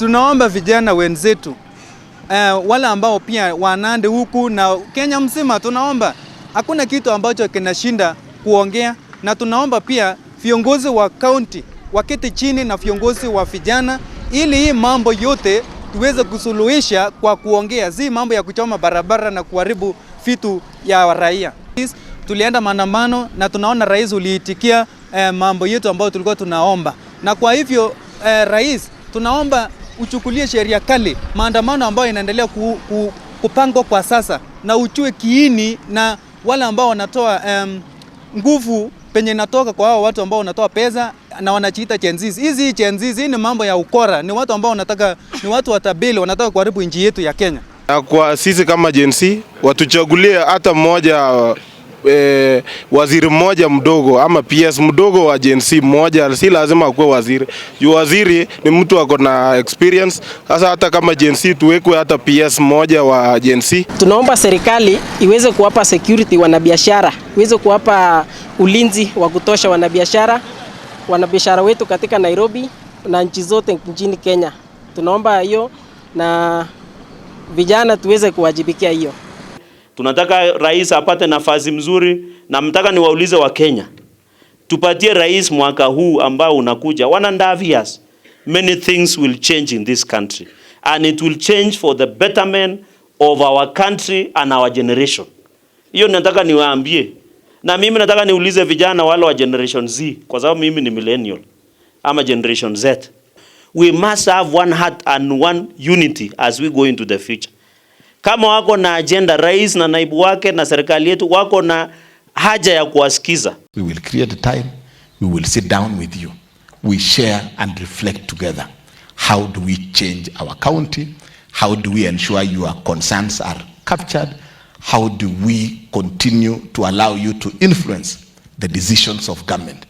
tunaomba vijana wenzetu wale ambao pia wanande huku na Kenya mzima, tunaomba hakuna kitu ambacho kinashinda kuongea, na tunaomba pia viongozi wa county waketi chini na viongozi wa vijana ili hii mambo yote tuweze kusuluhisha kwa kuongea, si mambo ya kuchoma barabara na kuharibu vitu ya raia. Tulienda maandamano na tunaona rais uliitikia mambo yetu ambayo tulikuwa tunaomba, na kwa hivyo rais, tunaomba uchukulie sheria kali maandamano ambayo inaendelea kupangwa kwa sasa, na uchue kiini na wale ambao wanatoa nguvu penye natoka kwa hao watu ambao wanatoa pesa na wanajiita Gen Z. Hizi Gen Z ni mambo ya ukora, ni watu ambao wanataka, ni watu watabeli, wanataka kuharibu nchi yetu ya Kenya. Kwa sisi kama Gen Z watuchagulie hata mmoja waziri mmoja mdogo ama PS mdogo wa Gen Z mmoja, si lazima akuwe waziri. Waziri ni mtu ako na experience. Sasa hata kama Gen Z tuwekwe hata PS mmoja wa Gen Z. Tunaomba serikali iweze kuwapa security wanabiashara, iweze kuwapa ulinzi wa kutosha wanabiashara wetu katika Nairobi na nchi zote nchini Kenya. Tunaomba hiyo na vijana tuweze kuwajibikia hiyo. Tunataka rais apate nafasi mzuri, na mtaka niwaulize wa Kenya, tupatie rais mwaka huu ambao unakuja 1.5 years. Many things will change in this country, and it will change for the betterment of our country and our generation. Hiyo nataka niwaambie, na mimi nataka niulize vijana wale wa generation Z, kwa sababu mimi ni millennial ama generation Z. We must have one heart and one unity as we go into the future. Kama wako na agenda, rais na naibu wake na serikali yetu wako na haja ya kuwasikiza. We will create a time, we will sit down with you. We share and reflect together. How do we change our county? How do we ensure your concerns are captured? How do we continue to allow you to influence the decisions of government?